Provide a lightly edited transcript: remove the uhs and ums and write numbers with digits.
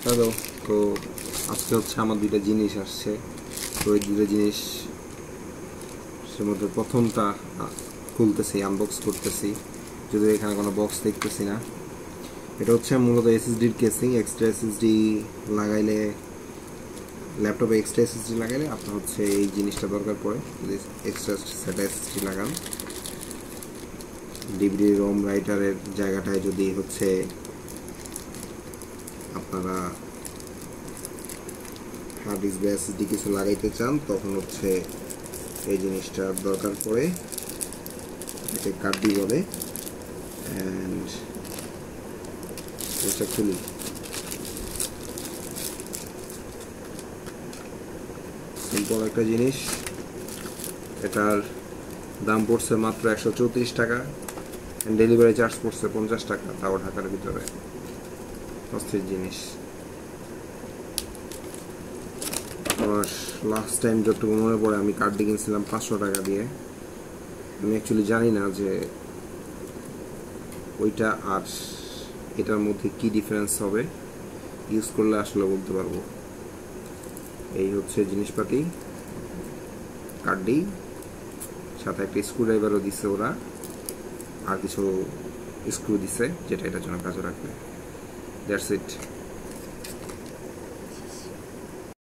Hello. তো আজকে হচ্ছে আমার দুইটা জিনিস আসছে। তো এই দুইটা জিনিস সে মধ্যে প্রথমটা খুলতেছি, আনবক্স করতেছি, যদিও এখানে কোনো বক্স দেখতেছি না। এটা হচ্ছে মূলত এসএসডির কেসিং। এক্সট্রা এসএসডি লাগাইলে, ল্যাপটপে এক্সট্রা এসএসডি লাগাইলে আপনার হচ্ছে এই জিনিসটা দরকার পড়ে। যদি এক্সট্রা সেট এসএসডি লাগান, ডিভিডি রোম রাইটারের জায়গাটায় যদি হচ্ছে আপনারা হার্ড ডিস্ক বা এসএসডি কিছু লাগাইতে চান, তখন হচ্ছে এই জিনিসটার দরকার পড়ে। এটাকে কার্ডি বলে। অ্যান্ড এটা খুলি। সিম্পল একটা জিনিস। এটার দাম পড়ছে মাত্র 134 টাকা, ডেলিভারি চার্জ পড়ছে 50 টাকা, তাও ঢাকার ভিতরে। অস্থির জিনিস। আমার লাস্ট টাইম যতটুকু মনে পড়ে, আমি কার্ডটি কিনছিলাম 500 টাকা দিয়ে। আমি অ্যাকচুয়ালি জানি না যে ওইটা আর এটার মধ্যে কি ডিফারেন্স হবে, ইউজ করলে আসলে বলতে পারবো। এই হচ্ছে জিনিসপাতি। কার্ডটি সাথে একটা স্ক্রুড্রাইভারও দিচ্ছে ওরা, আর কিছু স্ক্রু দিছে যেটা এটার জন্য কাজে রাখবে। That's it.